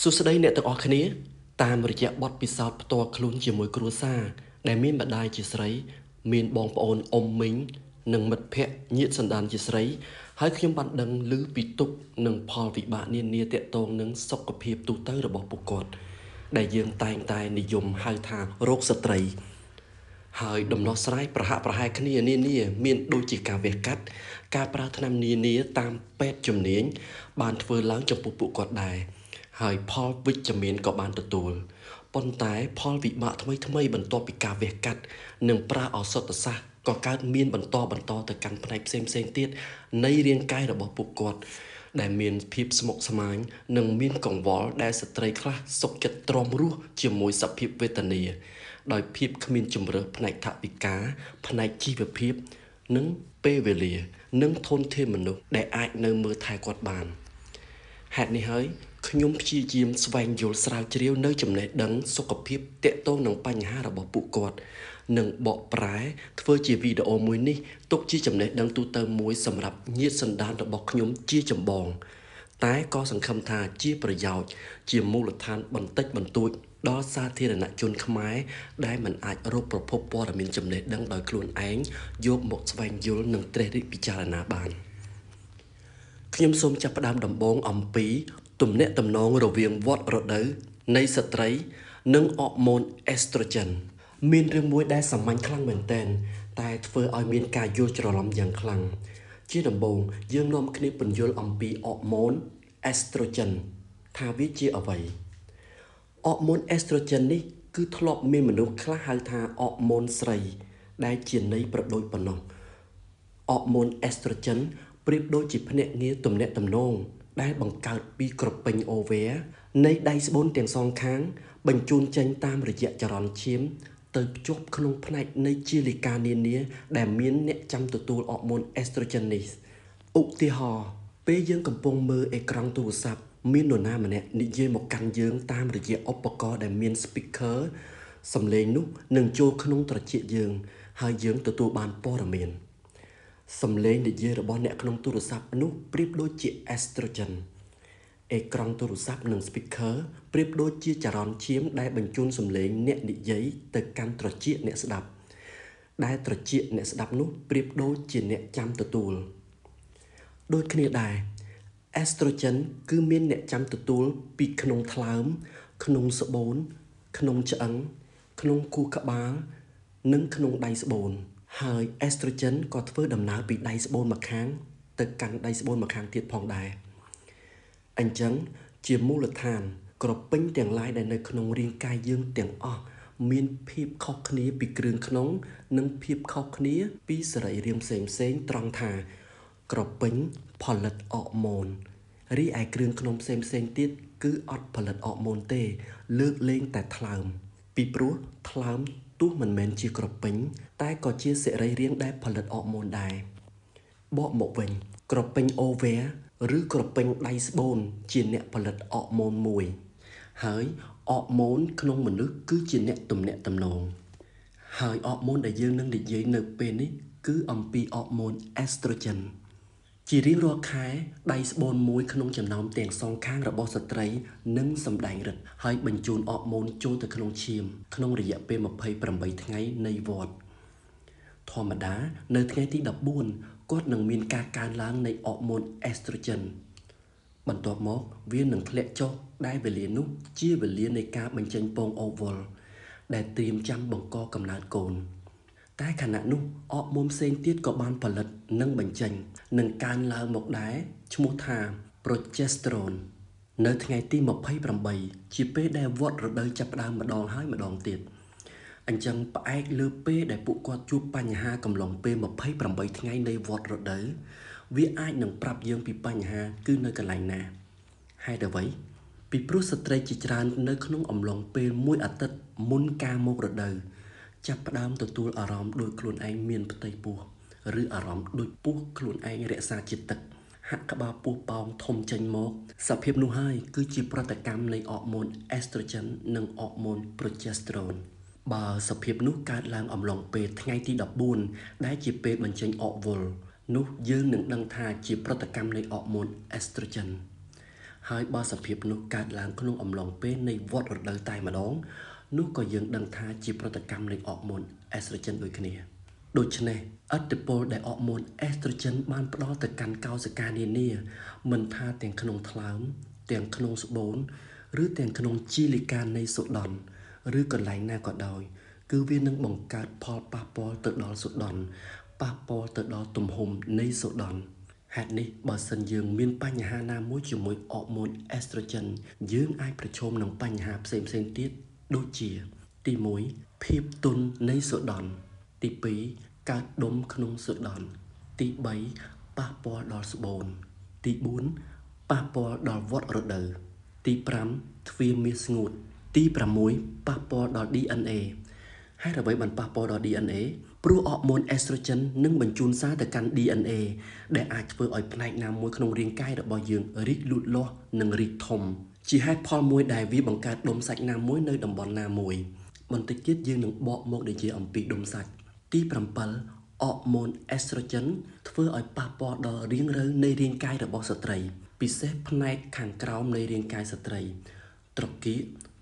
សួស្តីអ្នកទាំងអស់គ្នាតាមរយៈបទពិសោធន៍ផ្ទាល់ខ្លួនជាមួយគ្រួសារដែលមានម្ដាយជាស្រីមានបងប្អូនអ៊ំមីងនិងមិត្តភ័ក្តិញាតិសន្តានជាស្រីហើយខ្ញុំបានដឹងឮពីទុក្ខនិងផលវិបាកនានាទាក់ទងនឹងសុខភាពទូទៅរបស់ពួកគាត់ដែលយើងតែងតែនិយមហៅថារោគស្ត្រីហើយដំណោះស្រាយប្រហាក់ប្រហែលគ្នានានាមានដូចជាការវះកាត់ការប្រើថ្នាំនានាតាមពេទ្យជំនាញបានធ្វើឡើងចំពោះពួកគាត់ដែរហើយផលវិជ្ជមានក៏បានទទួលប៉ុន្តែផលវិបាកថ្មីបន្ទាប់ពីការវះកាត់និងប្រើឱសថសាស្ត្រក៏កើតមានបន្តទៅកាន់ផ្នែកផ្សេងទៀតនៃរាងកាយរបស់ពួកគាត់ដែលមានភាពស្មុគស្មាញនិងមានកង្វល់ដែលស្ត្រីខ្លះសុខចិត្តទ្រាំរស់ជាមួយសភាពវេទនាដោយភាពគ្មានជម្រើសផ្នែកថវិកាផ្នែកជីវភាពនិងពេលវេលានិងធនធានមនុស្សដែលអាចនៅមើលថែគាត់បានហេតុនេះហើយខ្ញុំព្យាយាមស្វែងយល់ស្រាវជ្រាវនៅចំណេះដឹងសុខភាពទាក់ទងនឹងបញ្ហារបស់ពួកគាត់និងបកប្រែធ្វើជាវីដេអូមួយនេះទុកជាចំណេះដឹងទូទៅមួយសម្រាប់ញាតិសន្តានរបស់ខ្ញុំជាចម្បងតែក៏សង្ឃឹមថាជាប្រយោជន៍ជាមូលដ្ឋានបន្តិចបន្តួចដល់សាធារណជនខ្មែរដែលមិនអាចរកប្រភពព័ត៌មានចំណេះដឹងដោយខ្លួនឯងយកមកស្វែងយល់និងត្រិះរិះពិចារណាបានខ្ញុំសូមចាប់ផ្ដើមដំបូងអំពីទំនាក់ទំនងរវាងវដ្តរដូវនៃស្ត្រីនិងអរម៉ូនអេស្ត្រូចិនមានរឿងមួយដែលសាមញ្ញខ្លាំងមែនទែនតែធ្វើឲ្យមានការយល់ច្រឡំយ៉ាងខ្លាំងជាដំបូងយើងនាំគ្នាពន្យល់អំពីអរម៉ូនអេស្ត្រូចិនថាវាជាអ្វីអរម៉ូនអេស្ត្រូចិននេះគឺធ្លាប់មានមនុស្សខ្លះហៅថាអរម៉ូនស្រីដែលជាន័យប្រដូចប៉ុណ្ណោះអរម៉ូនអេស្ត្រូចិនប្រៀបដូចជាភ្នាក់ងារទំនាក់ទំនងដែលបង្កើតពីក្រពេញអូវែរនៃដៃស្បូនទាំងសងខាងបញ្ជូនចេញតាមរយៈចរន្តឈាមទៅភ្ជាប់ក្នុងផ្នែកនៃជាលិកានានាដែលមានអ្នកចាំទទួលអរម៉ូនអេស្ត្រូចិននេះឧទាហរណ៍ពេលយើងកំពុងមើលអេក្រង់ទូរស័ព្ទមាននរណាម្នាក់និយាយមកកាន់យើងតាមរយៈឧបករណ៍ដែលមាន speaker សំឡេងនោះនឹងចូលក្នុងត្រចៀកយើងហើយយើងទទួលបានព័ត៌មានសំឡេងនិយាយរបស់អ្នកក្នុងទូរស័ព្ទនោះប្រៀបដូចជា estrogen អេក្រង់ទូរស័ព្ទនិង speaker ប្រៀបដូចជាចរន្តឈាមដែលបញ្ជូនសំឡេងអ្នកនិយាយទៅកាន់ត្រចៀកអ្នកស្ដាប់ដែលត្រចៀកអ្នកស្ដាប់នោះប្រៀបដូចជាអ្នកចាំទទួលដូចគ្នាដែរ estrogen គឺមានអ្នកចាំទទួលពីក្នុងថ្លើមក្នុងស្បូនក្នុងឆ្អឹងក្នុងខួរក្បាលនិងក្នុងដៃស្បូនហើយ estrogen ក៏ធ្វើដំណើរពីដៃស្បូនម្ខាងទៅកាន់ដៃស្បូនម្ខាងទៀតផងដែរអញ្ចឹងជាមូលដ្ឋានក្រពេញទាំងឡាយដែលនៅក្នុងរាងកាយយើងទាំងអស់មានភាពខុសគ្នាពីគ្រឿងក្នុងនិងភាពខុសគ្នាពីសរីរាង្គផ្សេងត្រង់ថាក្រពេញផលិតអរម៉ូនរីឯគ្រឿងក្នុងផ្សេងទៀតគឺអត់ផលិតអរម៉ូនទេលើកលែងតែថ្លើមពីព្រោះថ្លើមទោះមិនមែនជាក្រពេញតែក៏ជាសរីរាង្គដែលផលិតអរម៉ូនដែរបកមកវិញក្រពេញអូវែរឬក្រពេញដៃស្បូនជាអ្នកផលិតអរម៉ូនមួយហើយអរម៉ូនក្នុងមនុស្សគឺជាអ្នកទំនាក់ទំនងហើយអរម៉ូនដែលយើងនឹងនិយាយនៅពេលនេះគឺអំពីអរម៉ូនអេស្ត្រូចិនជារៀងរាល់ខែដៃស្បូនមួយក្នុងចំណោមទាំងសងខាងរបស់ស្ត្រីនឹងសម្ដែងឫទ្ធិហើយបញ្ជូនអរម៉ូនចូលទៅក្នុងឈាមក្នុងរយៈពេល28ថ្ងៃនៃវដ្តធម្មតានៅថ្ងៃទី14គាត់នឹងមានការកើនឡើងនៃអរម៉ូនអេស្ត្រូចិនបន្ទាប់មកវានឹងធ្លាក់ចុះដែលវេលានោះជាវេលានៃការបញ្ចេញពងអូវុលដែលត្រៀមចាំបង្កកំណើតកូនតែខណៈនោះអរម៉ូនផ្សេងទៀតក៏បានផលិតនិងបញ្ចេញនិងកើនឡើងមកដែរឈ្មោះថា progesterone នៅថ្ងៃទី28ជាពេលដែលវដ្តរដូវចាប់ផ្ដើមម្ដងហើយម្ដងទៀតអញ្ចឹងផ្អែកលើពេលដែលពួកគាត់ជួបបញ្ហាកំឡុងពេល28ថ្ងៃនៃវដ្តរដូវវាអាចនឹងប្រាប់យើងពីបញ្ហាគឺនៅកន្លែងណាហេតុអ្វីពីព្រោះស្ត្រីជាច្រើននៅក្នុងអំឡុងពេលមួយអាទិត្យមុនការមករដូវចាប់ផ្ដើមទទួលអារម្មណ៍ដូចខ្លួនឯងមានផ្ទៃពោះឬអារម្មណ៍ដូចពោះខ្លួនឯងរក្សាជាតិទឹកហាក់ក្បាលពោះប៉ោងធំចេញមកសភាពនោះហើយគឺជាប្រតិកម្មនៃអរម៉ូនអេស្ត្រូចិននិងអរម៉ូនប្រូចេស្តេរ៉ូនបើសភាពនោះកើតឡើងអំឡុងពេលថ្ងៃទី14ដែលជាពេលបញ្ចេញអរវុលនោះយើងនឹងដឹងថាជាប្រតិកម្មនៃអរម៉ូនអេស្ត្រូចិន ហើយបើសភាពនោះកើតឡើងក្នុងអំឡុងពេលនៃវដ្តរដូវតែម្ដងនោះក៏យើងដឹងថាជាប្រតិកម្មនៃអរម៉ូនអេស្ត្រូចិនដូចគ្នាដូច្នេះឥទ្ធិពលដែលអរម៉ូនអេស្ត្រូចិនបានផ្ដល់ទៅកាន់កោសិកានានាមិនថាទាំងក្នុងថ្លើមទាំងក្នុងស្បូនឬទាំងក្នុងជីលីកានៃសូដនឬកន្លែងណាក៏ដោយគឺវានឹងបង្កើតផលប៉ះពាល់ទៅដល់សូដនប៉ះពាល់ទៅដល់ទំហំនៃសូដនហេតុនេះបើសិនយើងមានបញ្ហាណាមួយជាមួយអរម៉ូនអេស្ត្រូចិនយើងអាចប្រឈមនឹងបញ្ហាផ្សេងៗទៀតដូចជាទី1ភាពទន់នៃសូដនទី2កើតដុំក្នុងសូដនទី3ប៉ះពាល់ដល់ស្បូនទី4ប៉ះពាល់ដល់វដ្តរដូវទី5ទ្វារមាសស្ងួតទី6ប៉ះពាល់ដល់ DNA ហេតុអ្វីបានប៉ះពាល់ដល់ DNA ព្រោះអរម៉ូនអេស្ត្រូចិននឹងបញ្ជូនសារទៅកាន់ DNA ដែលអាចធ្វើឲ្យផ្នែកណាមួយក្នុងរាងកាយរបស់យើងរីកលូតលាស់និងរីកធំជាហេតុផលមួយដែលវាបង្កើតដុំសាច់ណាមួយនៅតំបន់ណាមួយបន្តិចទៀតយើងនឹងបកមកនិយាយអំពីដុំសាច់ទី7អរម៉ូនអេស្ត្រូចិនធ្វើឲ្យប៉ះពាល់ដល់រាងរៅនៃរាងកាយរបស់ស្ត្រីពិសេសផ្នែកខាងក្រោមនៃរាងកាយស្ត្រីត្រគាក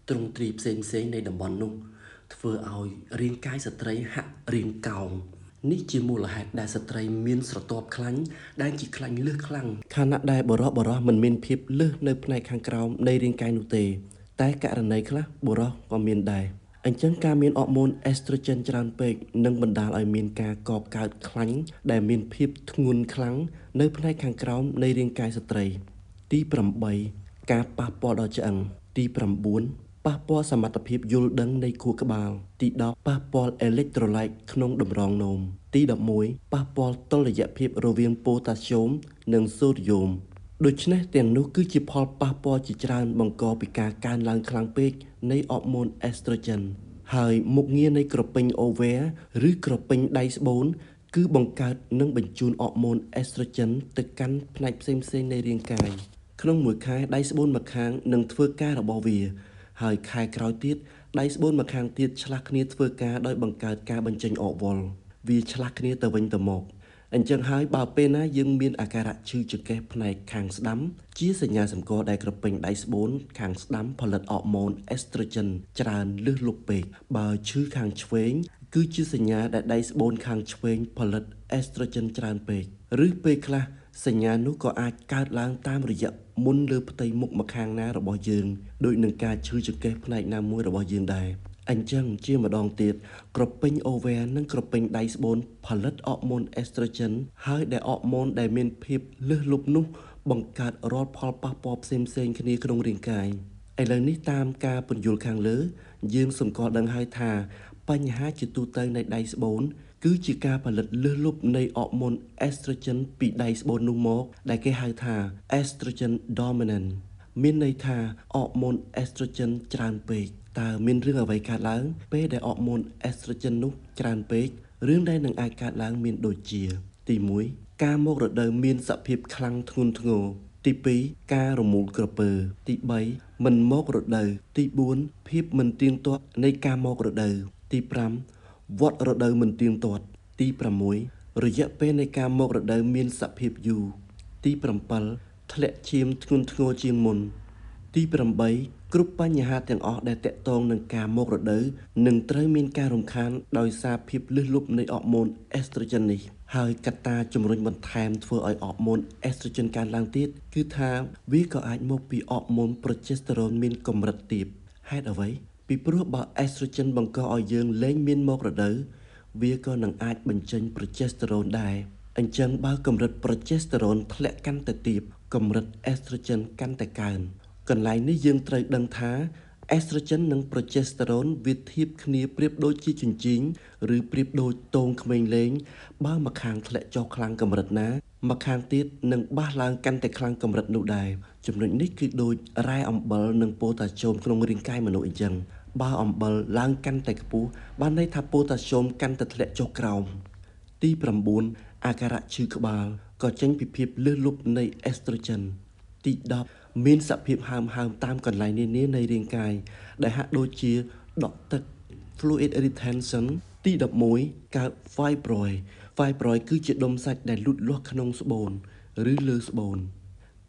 ទ្រង់ទ្រីផ្សេងៗនៃតំបន់នោះធ្វើឲ្យរាងកាយស្ត្រីហាក់រាងកោងនេះជាមូលហេតុដែលស្ត្រីមានស្រទាប់ខ្លាញ់ដែលជាខ្លាញ់លឺខ្លាំងខណៈដែលបុរសមិនមានភាពលឺនៅផ្នែកខាងក្រោមនៃរាងកាយនោះទេតែករណីខ្លះបុរសក៏មានដែរអញ្ចឹងការមានអរម៉ូនអេស្ត្រូចិនច្រើនពេកនឹងបណ្ដាលឲ្យមានការកកកើតខ្លាញ់ដែលមានភាពធ្ងន់ខ្លាំងនៅផ្នែកខាងក្រោមនៃរាងកាយស្ត្រីទី8ការប៉ះពាល់ដល់ឆ្អឹងទី9ប៉ះពាល់សមត្ថភាពយល់ដឹងនៃខួរក្បាលទី10ប៉ះពាល់អេឡិចត្រូឡែតក្នុងតម្រងនោមទី11ប៉ះពាល់តុល្យភាពរវាងប៉ូតាស្យូមនិងសូដ្យូមដូច្នេះទាំងនោះគឺជាផលប៉ះពាល់ជាច្រើនបង្កពីការកើនឡើងខ្លាំងពេកនៃអរម៉ូនអេស្ត្រូចិនហើយមុខងារនៃក្រពេញអូវែរឬក្រពេញដៃស្បូនគឺបង្កើតនិងបញ្ជូនអរម៉ូនអេស្ត្រូចិនទៅកាន់ផ្នែកផ្សេងៗនៃរាងកាយក្នុងមួយខែដៃស្បូនម្ខាងនឹងធ្វើការរបស់វាហើយខែក្រោយទៀតដៃស្បូនម្ខាងទៀតឆ្លាស់គ្នាធ្វើការដោយបង្កើតការបញ្ចេញអរវល់វាឆ្លាស់គ្នាទៅវិញទៅមកអញ្ចឹងហើយបើពេលណាយើងមានអាការៈឈឺចង្កេះផ្នែកខាងស្ដាំជាសញ្ញាសម្គាល់ដែលក្រពេញដៃស្បូនខាងស្ដាំផលិតអរម៉ូនអេស្ត្រូចិនច្រើនលើសលប់ពេកបើឈឺខាងឆ្វេងគឺជាសញ្ញាដែលដៃស្បូនខាងឆ្វេងផលិតអេស្ត្រូចិនច្រើនពេកឬពេលខ្លះសញ្ញានោះក៏អាចកើតឡើងតាមរយៈមុនលើផ្ទៃមុខម្ខាងណារបស់យើងដូចនឹងការឈឺចង្កេះផ្នែកណាមួយរបស់យើងដែរអញ្ចឹងជាម្ដងទៀតក្រពេញអូវែរនិងក្រពេញដៃស្បូនផលិតអរម៉ូនអេស្ត្រូចិនហើយដែលអរម៉ូនដែលមានភាពលើសលប់នោះបង្កើតរាល់ផលប៉ះពាល់ផ្សេងៗគ្នាក្នុងរាងកាយឥឡូវនេះតាមការពន្យល់ខាងលើយើងសម្គាល់ដឹងហើយថាបញ្ហាជាទូទៅនៃដៃស្បូនគឺជាការផលិតលើសលប់នៃអរម៉ូនអេស្ត្រូចិនពីដៃស្បូននោះមកដែលគេហៅថា estrogen dominant មានន័យថាអរម៉ូនអេស្ត្រូចិនច្រើនពេកតើមានរឿងអ្វីកើតឡើងពេលដែលអរម៉ូនអេស្ត្រូចិននោះច្រើនពេករឿងដែលនឹងអាចកើតឡើងមានដូចជាទី1ការមករដូវមានសភាពខ្លាំងធ្ងន់ធ្ងរទី2ការរមូលក្រពើទី3មិនមករដូវទី4ភាពមិនទៀងទាត់នៃការមករដូវទី5វដ្តរដូវមិនទៀងទាត់ទី6រយៈពេលនៃការមករដូវមានសភាពយូរទី7ធ្លាក់ឈាមធ្ងន់ធ្ងរជាងមុនទី8គ្រប់បញ្ហាទាំងអស់ដែលតាក់ទងនឹងការមករដូវនឹងត្រូវមានការរំខានដោយសារភាពលើសលប់នៃអរម៉ូនអេស្ត្រូចិននេះហើយកត្តាជំរុញបន្ថែមធ្វើឲ្យអរម៉ូនអេស្ត្រូចិនកើនឡើងទៀតគឺថាវាក៏អាចមកពីអរម៉ូនប្រូជេស្តេរ៉ូនមានកម្រិតទាបហេតុអ្វីពីព្រោះបើអេស្ត្រូចិនបង្កឲ្យយើងលែងមានមករដូវវាក៏នឹងអាចបញ្ចេញប្រូជេស្តេរ៉ូនដែរអញ្ចឹងបើកម្រិតប្រូជេស្តេរ៉ូនធ្លាក់កាន់តែទាបកម្រិតអេស្ត្រូចិនកាន់តែកើនកន្លែងនេះយើងត្រូវដឹងថាអេស្ត្រូចិននិងប្រូជេស្តេរ៉ូនវាធៀបគ្នាប្រៀបដូចជាជញ្ជីងឬប្រៀបដូចទងក្មេងលេងបើម្ខាងធ្លាក់ចុះខ្លាំងកម្រិតណាម្ខាងទៀតនឹងបះឡើងកាន់តែខ្លាំងកម្រិតនោះដែរចំណុចនេះគឺដូចរ៉ែអំបិលនិងប៉ូតាស្យូមក្នុងរាងកាយមនុស្សអញ្ចឹងបើអំបិលឡើងកាន់តែខ្ពស់បានន័យថាប៉ូតាស្យូមកាន់តែធ្លាក់ចុះក្រោមទី9អាការៈឈឺក្បាលក៏ចេញពីភាពលើសលប់នៃអេស្ត្រូចិនទី10មានសភាពហើមតាមកន្លែងនានានៃរាងកាយដែលហាក់ដូចជាដក់ទឹក fluid retention ទី11កើត fibroid គឺជាដុំសាច់ដែលលូតលាស់ក្នុងស្បូនឬលើស្បូន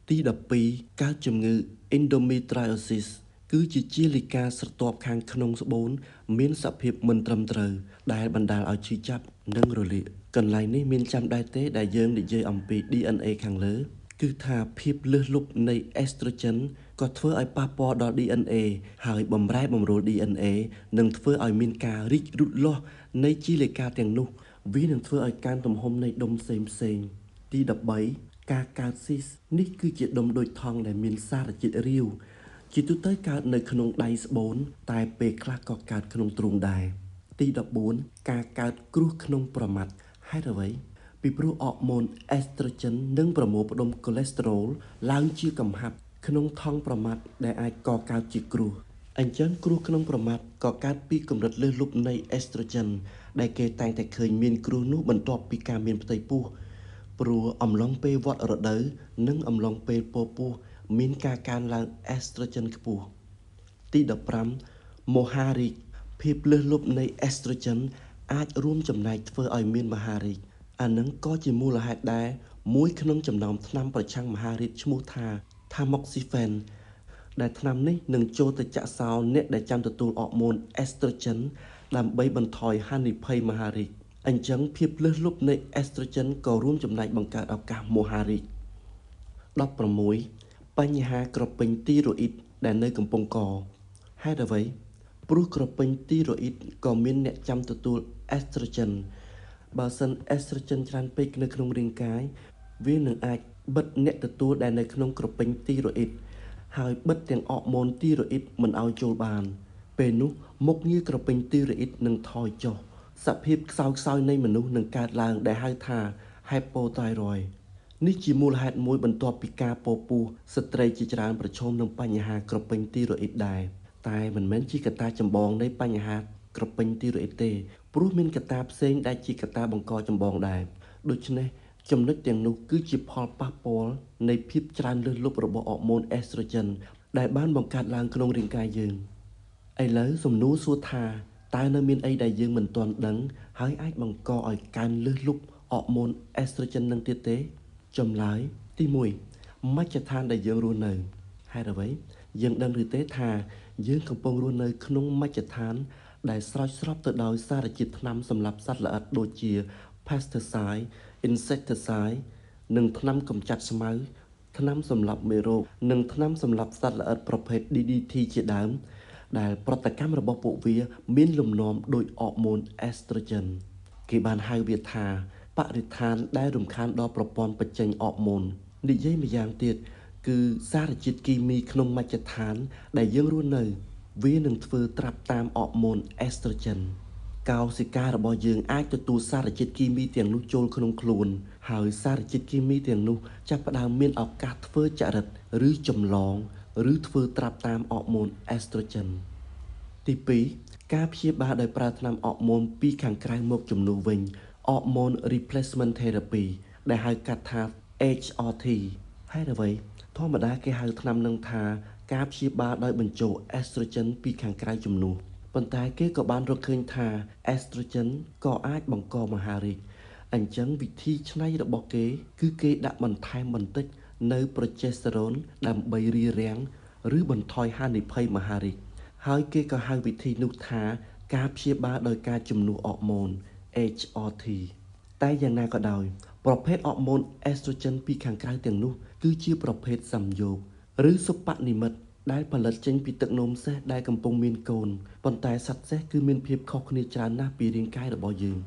ទី12កើតជំងឺ endometriosis គឺជាជាលិកាស្រទាប់ខាងក្នុងស្បូនមានសភាពមិនត្រឹមត្រូវដែលបណ្ដាលឲ្យឈឺចាប់និងរលាកកន្លែងនេះមានចាំដែរទេដែលយើងនិយាយអំពី DNA ខាងលើគឺថាភាពលើសលប់នៃ estrogen ក៏ធ្វើឲ្យប៉ះពាល់ដល់ DNA ហើយបំរែបំរួល DNA នឹងធ្វើឲ្យមានការរីករូតលាស់នៃជាលិកាទាំងនោះវានឹងធ្វើឲ្យកើនទំហំនៃដុំផ្សេងទី13ការកើតស៊ីសនេះគឺជាដុំដូចថង់ដែលមានសារជាតិរាវជាទូទៅកើតនៅក្នុងដៃស្បូនតែពេលខ្លះក៏កើតក្នុងទ្រូងដែរទី14ការកើតគ្រោះក្នុងប្រមាត់ហេតុអ្វីពីព្រោះអរម៉ូន estrogen នឹងប្រមូលផ្ដុំ cholesterol ឡើងជាកំហាប់ក្នុងថង់ប្រមាត់ដែលអាចកកើតជាគ្រោះអញ្ចឹងគ្រោះក្នុងប្រមាត់ក៏កើតពីកម្រិតលើសលប់នៃ estrogen ដែលគេតែងតែឃើញមានគ្រោះនោះបន្ទាប់ពីការមានផ្ទៃពោះព្រោះអំឡុងពេលវត្តរដូវនិងអំឡុងពេលពពោះមានការកើនឡើង estrogen ខ្ពស់ទី15មហារីកភាពលើសលប់នៃ estrogen អាចរួមចំណែកធ្វើឲ្យមានមហារីកអានឹងក៏ជាមូលហេតុដែរមួយក្នុងចំណោមថ្នាំប្រឆាំងមហារីកឈ្មោះថា tamoxifen ដែលថ្នាំនេះនឹងចូលទៅចាក់សោអ្នកដែលចាំទទួលអរម៉ូន estrogen ដើម្បីបន្ថយហានិភ័យមហារីកអញ្ចឹងភាពលើសលប់នៃ estrogen ក៏រួមចំណែកបង្កើតឱកាសមហារីក16បញ្ហាក្រពេញទីរ៉ូអ៊ីតដែលនៅកំពង់កហេតុអ្វីព្រោះក្រពេញទីរ៉ូអ៊ីតក៏មានអ្នកចាំទទួល estrogen បើសិន estrogen ច្រើនពេកនៅក្នុងរាងកាយវានឹងអាចបិទអ្នកទទួលដែលនៅក្នុងក្រពេញទីរ៉ូអ៊ីតហើយបិទទាំងអរម៉ូនទីរ៉ូអ៊ីតមិនឲ្យចូលបានពេលនោះមុខងារក្រពេញទីរ៉ូអ៊ីតនឹងថយចុះសភាពខ្សោយខ្សោយនៃមនុស្សនឹងកើតឡើងដែលហៅថា hypothyroid នេះជាមូលហេតុមួយបន្ទាប់ពីការពពោះស្ត្រីជាច្រើនប្រឈមនឹងបញ្ហាក្រពេញទីរ៉ូអ៊ីតដែរតែមិនមែនជាកត្តាចម្បងនៃបញ្ហាក្រពេញទីរ៉ូអ៊ីតទេព្រោះមានកត្តាផ្សេងដែលជាកត្តាបង្កចម្បងដែរដូច្នេះចំណុចទាំងនោះគឺជាផលប៉ះពាល់នៃភាពច្រើនលើសលប់របស់អរម៉ូន estrogen ដែលបានបង្កើតឡើងក្នុងរាងកាយយើងឥឡូវសំណួរសួរថាតើនៅមានអីដែលយើងមិនទាន់ដឹងហើយអាចបង្កឲ្យកើនលើសលប់អរម៉ូន estrogen នឹងទៀតទេចម្លើយទី1មជ្ឈដ្ឋានដែលយើងរស់នៅហេតុអ្វីយើងដឹងឬទេថាយើងកំពុងរស់នៅក្នុងមជ្ឈដ្ឋានដែលស្រោចស្រពទៅដោយសារជាតិថ្នាំសម្លាប់សត្វល្អិតដូចជា pesticide, insecticide និងថ្នាំកម្ចាត់ស្មៅថ្នាំសម្លាប់មេរោគនិងថ្នាំសម្លាប់សត្វល្អិតប្រភេទ DDT ជាដើមដែលប្រតិកម្មរបស់ពួកវាមានលំនាំដោយអរម៉ូន estrogen គេបានហៅវាថាបរិស្ថានដែលរំខានដល់ប្រព័ន្ធបញ្ចេញអរម៉ូននិយាយម្យ៉ាងទៀតគឺសារជាតិគីមីក្នុងមជ្ឈដ្ឋានដែលយើងរស់នៅវានឹងធ្វើត្រាប់តាមអរម៉ូន estrogen កោសិការបស់យើងអាចទទួលសារជាតិគីមីទាំងនោះចូលក្នុងខ្លួនហើយសារជាតិគីមីទាំងនោះចាប់ផ្ដើមមានឱកាសធ្វើចរិតឬចម្លងឬធ្វើត្រាប់តាមអរម៉ូន estrogen ទី2ការព្យាបាលដោយប្រើថ្នាំអរម៉ូនពីខាងក្រៅមកជំនួសវិញ hormone replacement therapy ដែលហៅកាត់ថា HRT ហេតុអ្វីធម្មតាគេហៅថ្នាំនឹងថាការព្យាបាលដោយបញ្ចូល estrogen ពីខាងក្រៅជំនួសប៉ុន្តែគេក៏បានរកឃើញថា estrogen ក៏អាចបង្កមហារីកអញ្ចឹងវិធីច្នៃរបស់គេគឺគេដាក់បន្ថែមបន្តិចនៅ progesterone ដើម្បីរារាំងឬបន្ថយហានិភ័យមហារីកហើយគេក៏ហៅវិធីនោះថាការព្យាបាលដោយការជំនួសអរម៉ូន HRT តែយ៉ាងណាក៏ដោយប្រភេទអរម៉ូន estrogen ពីខាងក្រៅទាំងនោះគឺជាប្រភេទសំយោគឬសុបនិមិត្តដែលផលិតចេញពីទឹកនោមសេះដែលកំពុងមានកូនប៉ុន្តែសត្វសេះគឺមានភាពខុសគ្នាច្រើនណាស់ពីរាងកាយរបស់យើង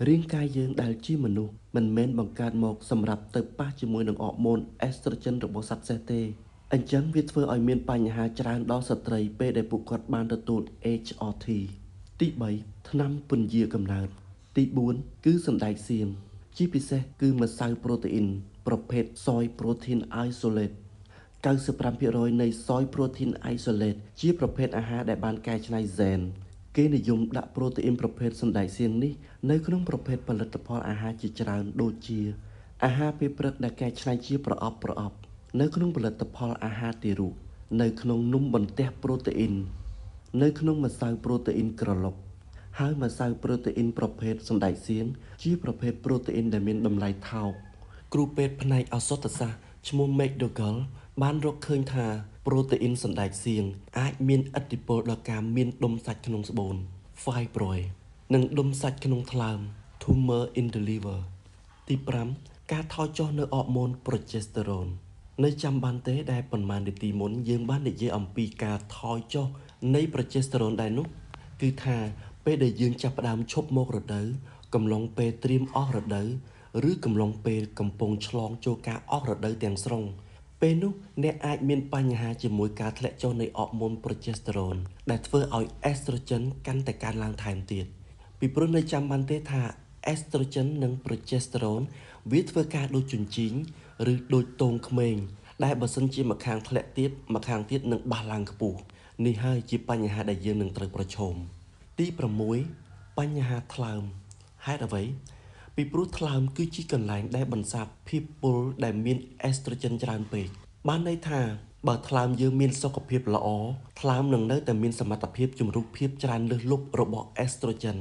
រាងកាយយើងដែលជាមនុស្សមិនមែនបង្កើតមកសម្រាប់ទៅប៉ះជាមួយនឹងអរម៉ូន estrogen របស់សត្វសេះទេអញ្ចឹងវាធ្វើឲ្យមានបញ្ហាច្រើនដល់ស្ត្រីពេលដែលពួកគាត់បានទទួល HRT ទី3ថ្នាំពន្យាកំណើតទី4គឺសណ្តែកសៀងជាពិសេសគឺម្សៅប្រូតេអ៊ីនប្រភេទ soy protein isolate 95% នៃ soy protein isolate ជាប្រភេទអាហារដែលបានកែច្នៃហ្សែនគេនិយមដាក់ប្រូតេអ៊ីនប្រភេទសណ្តែកសៀងនេះនៅក្នុងប្រភេទផលិតផលអាហារជាច្រើនដូចជាអាហារពេលព្រឹកដែលកែច្នៃជាប្រអប់នៅក្នុងផលិតផលអាហារទារកនៅក្នុងនំបន្ទះប្រូតេអ៊ីននៅក្នុងម្សៅប្រូតេអ៊ីនក្រឡុកហើយម្សៅប្រូតេអ៊ីនប្រភេទសណ្តែកសៀងជាប្រភេទប្រូតេអ៊ីនដែលមានតម្លៃថោកគ្រូពេទ្យផ្នែកឱសថសាស្ត្រ ឈ្មោះ McDougall បានរកឃើញថាប្រូតេអ៊ីនសណ្តែកសៀងអាចមានឥទ្ធិពលដល់ការមានដុំសាច់ក្នុងស្បូន fibroid និងដុំសាច់ក្នុងថ្លើម tumor in the liver ទី5ការថយចុះនៅអរម៉ូន progesterone នៅចាំបានទេដែលប៉ុន្មាននាទីមុនយើងបាននិយាយអំពីការថយចុះនៃ progesterone ដែរនោះគឺថាពេលដែលយើងចាប់ផ្ដើមឈប់មករដូវកំឡុងពេលត្រៀមអស់រដូវឬកំឡុងពេលកំពុងឆ្លងចូលការអស់រដូវទាំងស្រុងពេលនោះអ្នកអាចមានបញ្ហាជាមួយការធ្លាក់ចុះនៃអរម៉ូន progesterone ដែលធ្វើឲ្យ estrogen កាន់តែកើនឡើងថែមទៀតពីព្រោះនៅចាំបានទេថា estrogen និង progesterone វាធ្វើការដូចជញ្ជីងឬដូចទងក្មេងដែលបើសិនជាម្ខាងធ្លាក់ទៀតម្ខាងទៀតនឹងបះឡើងខ្ពស់នេះហើយជាបញ្ហាដែលយើងនឹងត្រូវប្រឈមទី6បញ្ហាថ្លើមហេតុអ្វីពីព្រោះថ្លើមគឺជាកន្លែងដែលបន្សាបភាពពុលដែលមាន estrogen ច្រើនពេកបានន័យថាបើថ្លើមយើងមានសុខភាពល្អថ្លើមនឹងនៅតែមានសមត្ថភាពជំរុញភាពច្រើនលើសលប់របស់ estrogen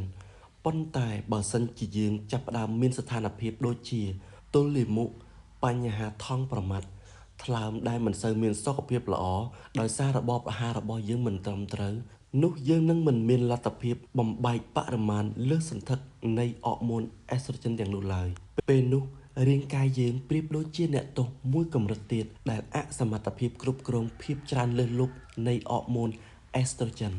ប៉ុន្តែបើសិនជាយើងចាប់ផ្ដើមមានស្ថានភាពដូចជាទល់លាមកបញ្ហាថង់ប្រមាត់ថ្លើមដែលមិនសូវមានសុខភាពល្អដោយសាររបបអាហាររបស់យើងមិនត្រឹមត្រូវនោះយើងនឹងមិនមានលទ្ធភាពបំបែកបរិមាណលើសសន្ធឹកនៃអរម៉ូន estrogen ទាំងនោះឡើយពេលនោះរាងកាយយើងប្រៀបដូចជាអ្នកទោសមួយកម្រិតទៀតដែលអសមត្ថភាពគ្រប់គ្រងភាពច្រើនលើសលប់នៃអរម៉ូន estrogen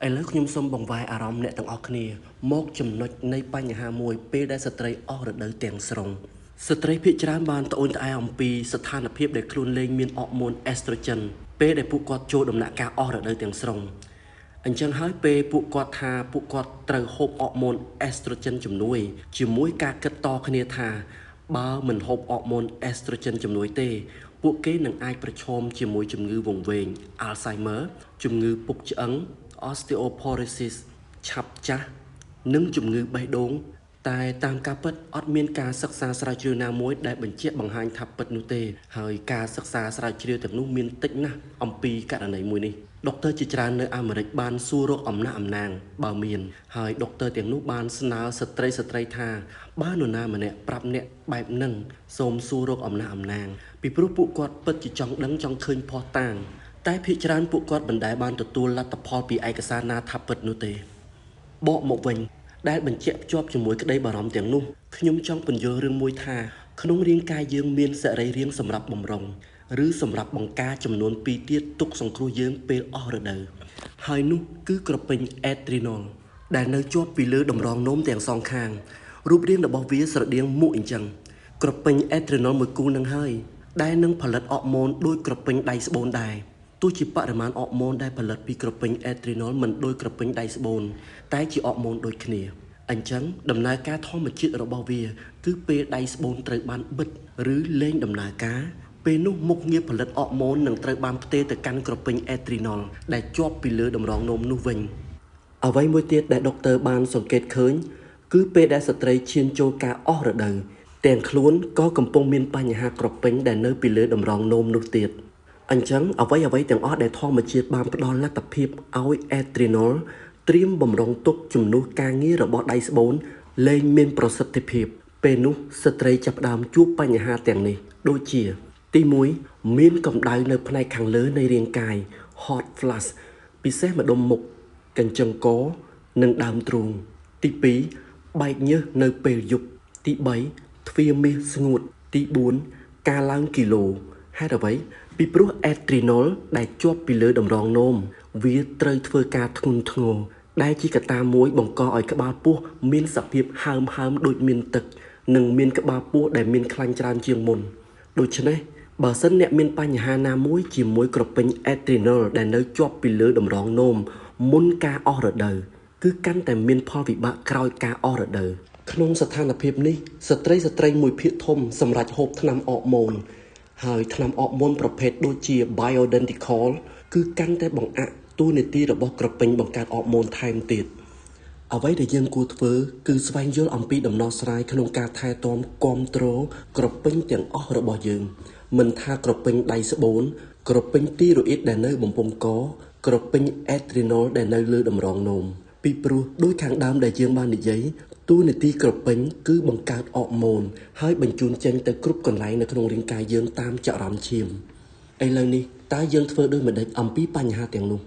ឥឡូវខ្ញុំសូមបង្វែរអារម្មណ៍អ្នកទាំងអស់គ្នាមកចំណុចនៃបញ្ហាមួយពេលដែលស្ត្រីអស់រដូវទាំងស្រុងស្ត្រីភាគច្រើនបានត្អូញត្អែអំពីស្ថានភាពដែលខ្លួនលែងមានអរម៉ូន estrogen ពេលដែលពួកគាត់ចូលដំណាក់កាលអស់រដូវទាំងស្រុងអញ្ចឹងហើយពេលពួកគាត់ថាពួកគាត់ត្រូវហូបអរម៉ូន estrogen ជំនួយជាមួយការគិតតគ្នាថាបើមិនហូបអរម៉ូន estrogen ជំនួយទេពួកគេនឹងអាចប្រឈមជាមួយជំងឺវង្វេង Alzheimer ជំងឺពុកឆ្អឹង osteoporosis ឆាប់ចាស់និងជំងឺបេះដូងតែតាមការពិតអត់មានការសិក្សាស្រាវជ្រាវណាមួយដែលបញ្ជាក់បង្ហាញថាពិតនោះទេហើយការសិក្សាស្រាវជ្រាវទាំងនោះមានតិចណាស់អំពីករណីមួយនេះដុកទ័រជាច្រើននៅអាមេរិកបានសួររកអំណះអំណាងបើមានហើយដុកទ័រទាំងនោះបានស្នើស្ត្រីថាបើនរណាម្នាក់ប្រាប់អ្នកបែបហ្នឹងសូមសួររកអំណះអំណាងពីព្រោះពួកគាត់ពិតជាចង់ដឹងចង់ឃើញភស្តុតាងតែភាគច្រើនពួកគាត់មិនដែលបានទទួលលទ្ធផលពីឯកសារណាថាពិតនោះទេបកមកវិញដែលបញ្ជាក់ភ្ជាប់ជាមួយក្តីបារម្ភទាំងនោះខ្ញុំចង់ពន្យល់រឿងមួយថាក្នុងរាងកាយយើងមានសរីរាង្គសម្រាប់បំរុងឬសម្រាប់បង្ការចំនួន2ទៀតទុកសង្គ្រោះយើងពេលអស់រដូវហើយនោះគឺក្រពេញ adrenal ដែលនៅជាប់ពីលើតម្រងនោមទាំងសងខាងរូបរាងរបស់វាស្រដៀងមួកអញ្ចឹងក្រពេញ adrenal មួយគូនឹងហើយដែលនឹងផលិតអរម៉ូនដូចក្រពេញដៃស្បូនដែរទោះជាបរិមាណអរម៉ូនដែលផលិតពីក្រពេញ adrenal មិនដូចក្រពេញដៃស្បូនតែជាអរម៉ូនដូចគ្នាអញ្ចឹងដំណើរការធម្មជាតិរបស់វាគឺពេលដៃស្បូនត្រូវបានបិទឬលែងដំណើរការពេលនោះមុខងារផលិតអរម៉ូននឹងត្រូវបានផ្ទេរទៅកាន់ក្រពេញ adrenal ដែលជាប់ពីលើតម្រងនោមនោះវិញអ្វីមួយទៀតដែលដុកទ័របានសង្កេតឃើញគឺពេលដែលស្ត្រីឈានចូលការអស់រដូវទាំងខ្លួនក៏កំពុងមានបញ្ហាក្រពេញដែលនៅពីលើតម្រងនោមនោះទៀតអញ្ចឹងអ្វីទាំងអស់ដែលធម្មជាតិបានផ្ដល់លទ្ធភាពឲ្យ adrenal ត្រៀមបំរុងទុកជំនួសការងាររបស់ដៃស្បូនលែងមានប្រសិទ្ធភាពពេលនោះស្ត្រីចាប់ផ្ដើមជួបបញ្ហាទាំងនេះដូចជាទី1មានកម្ដៅនៅផ្នែកខាងលើនៃរាងកាយ hot flash ពិសេសម្ដុំមុខកញ្ចឹងកនិងដើមទ្រូងទី2បែកញើសនៅពេលយប់ទី3ទ្វារមាសស្ងួតទី4ការឡើងគីឡូហេតុអ្វីពីព្រោះ adrenal ដែលជាប់ពីលើតម្រងនោមវាត្រូវធ្វើការធ្ងន់ធ្ងរដែលជាកត្តាមួយបង្កឲ្យក្បាលពោះមានសភាពហើមដូចមានទឹកនិងមានក្បាលពោះដែលមានខ្លាញ់ច្រើនជាងមុនដូច្នេះបើសិនអ្នកមានបញ្ហាណាមួយជាមួយក្រពេញ adrenal ដែលនៅជាប់ពីលើតម្រងនោមមុនការអស់រដូវគឺកាន់តែមានផលវិបាកក្រោយការអស់រដូវក្នុងស្ថានភាពនេះស្ត្រីមួយភាគធំសម្រាប់ហូបថ្នាំអរម៉ូនហើយថ្នាំអរម៉ូនប្រភេទដូចជា bioidentical គឺកាន់តែបង្អាក់តួនាទីរបស់ក្រពេញបង្កើតអរម៉ូនថែមទៀតអ្វីដែលយើងគួរធ្វើគឺស្វែងយល់អំពីដំណោះស្រាយក្នុងការថែទាំគាំទ្រក្រពេញទាំងអស់របស់យើងមិនថាក្រពេញដៃស្បូនក្រពេញទីរ៉ូអ៊ីតដែលនៅបំពង់កក្រពេញ adrenal ដែលនៅលើតម្រងនោម ពីព្រោះដោយខាងដើមដែលយើងបាននិយាយតួនាទីក្រពេញគឺបង្កើតអរម៉ូនហើយបញ្ជូនចេញទៅគ្រប់កន្លែងនៅក្នុងរាងកាយយើងតាមចរន្តឈាមឥឡូវនេះតើយើងធ្វើដូចម្តេចអំពីបញ្ហាទាំងនោះ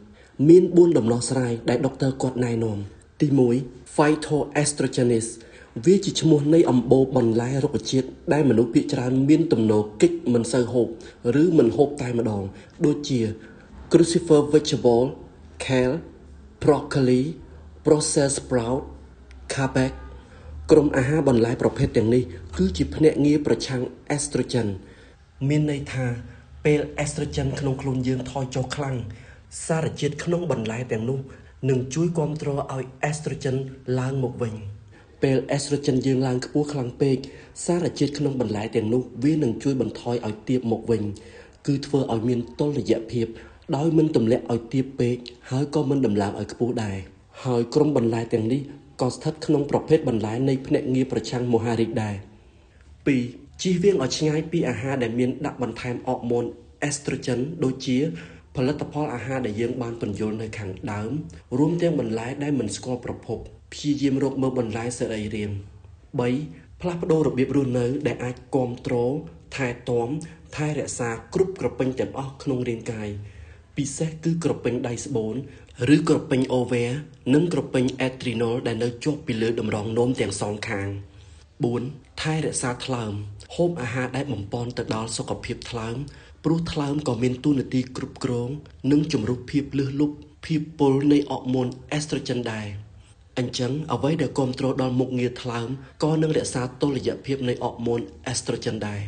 មាន4ដំណោះស្រាយដែលដុកទ័រគាត់ណែនាំទី1 Phytoestrogenes វាជាឈ្មោះនៃអំបូរបន្លែរុក្ខជាតិដែលមនុស្សភាគច្រើនមានទំនោរកិច្ចមិនសូវហូបឬមិនហូបតែម្ដងដូចជា crucifer vegetable kale broccoli Brussels sprout cabbage ក្រុមអាហារបន្លែប្រភេទទាំងនេះគឺជាភ្នាក់ងារប្រឆាំង estrogen មានន័យថាពេល estrogen ក្នុងខ្លួនយើងថយចុះខ្លាំងសារជាតិក្នុងបន្លែទាំងនោះនឹងជួយគាំទ្រឲ្យ estrogen ឡើងមកវិញពេល estrogen យើងឡើងខ្ពស់ខ្លាំងពេកសារជាតិក្នុងបន្លែទាំងនោះវានឹងជួយបន្ថយឲ្យទាបមកវិញគឺធ្វើឲ្យមានតុល្យភាពដោយមិនទម្លាក់ឲ្យទាបពេកហើយក៏មិនដំឡើងឲ្យខ្ពស់ដែរហើយក្រុមបន្លែទាំងនេះក៏ស្ថិតក្នុងប្រភេទបន្លែនៃភ្នាក់ងារប្រឆាំងមហារីកដែរ 2. ជៀសវាងឲ្យឆ្ងាយពីអាហារដែលមានដាក់បន្ថែមអរម៉ូន estrogen ដូចជាផលិតផលអាហារដែលយើងបានពន្យល់នៅខាងដើមរួមទាំងបន្លែដែលមិនស្គាល់ប្រភពព្យាយាមរកមើលបន្លែសរីរាង្គ 3. ផ្លាស់ប្ដូររបៀបរស់នៅដែលអាចគ្រប់គ្រងថែទាំថែរក្សាគ្រប់ក្រពេញទាំងអស់ក្នុងរាងកាយពិសេសគឺក្រពេញដៃស្បូនឬក្រពេញអូវែរនិងក្រពេញអេទ្រីណុលដែលនៅជាប់ពីលើតម្រងនោមទាំងសងខាង 4. ថែរក្សាថ្លើមហូបអាហារដែលបំប៉នទៅដល់សុខភាពថ្លើមព្រោះថ្លើមក៏មានតួនាទីគ្រប់គ្រងនិងជំរុញភាពលើសលប់ភាពពុលនៃអរម៉ូន estrogen ដែរអញ្ចឹងអ្វីដែលគ្រប់គ្រងដល់មុខងារថ្លើមក៏នឹងរក្សាតុល្យភាពនៃអរម៉ូន estrogen ដែរ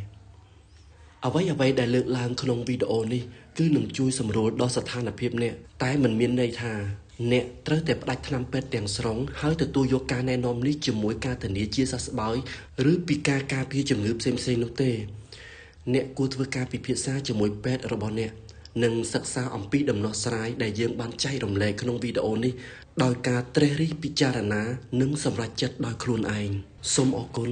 អ្វីដែលលើកឡើងក្នុងវីដេអូនេះគឺនឹងជួយសម្រួលដល់ស្ថានភាពអ្នកតែមិនមានន័យថាអ្នកត្រូវតែផ្ដាច់ថ្នាំពេទ្យទាំងស្រុងហើយទទួលយកការណែនាំនេះជាមួយការធានាជាសះស្បើយឬពីការការពារជំងឺផ្សេងៗនោះទេអ្នកគួរធ្វើការពិភាក្សាជាមួយពេទ្យរបស់អ្នកនិងសិក្សាអំពីដំណោះស្រាយដែលយើងបានចែករំលែកក្នុងវីដេអូនេះដោយការត្រិះរិះពិចារណានិងសម្រេចចិត្តដោយខ្លួនឯងសូមអរគុណ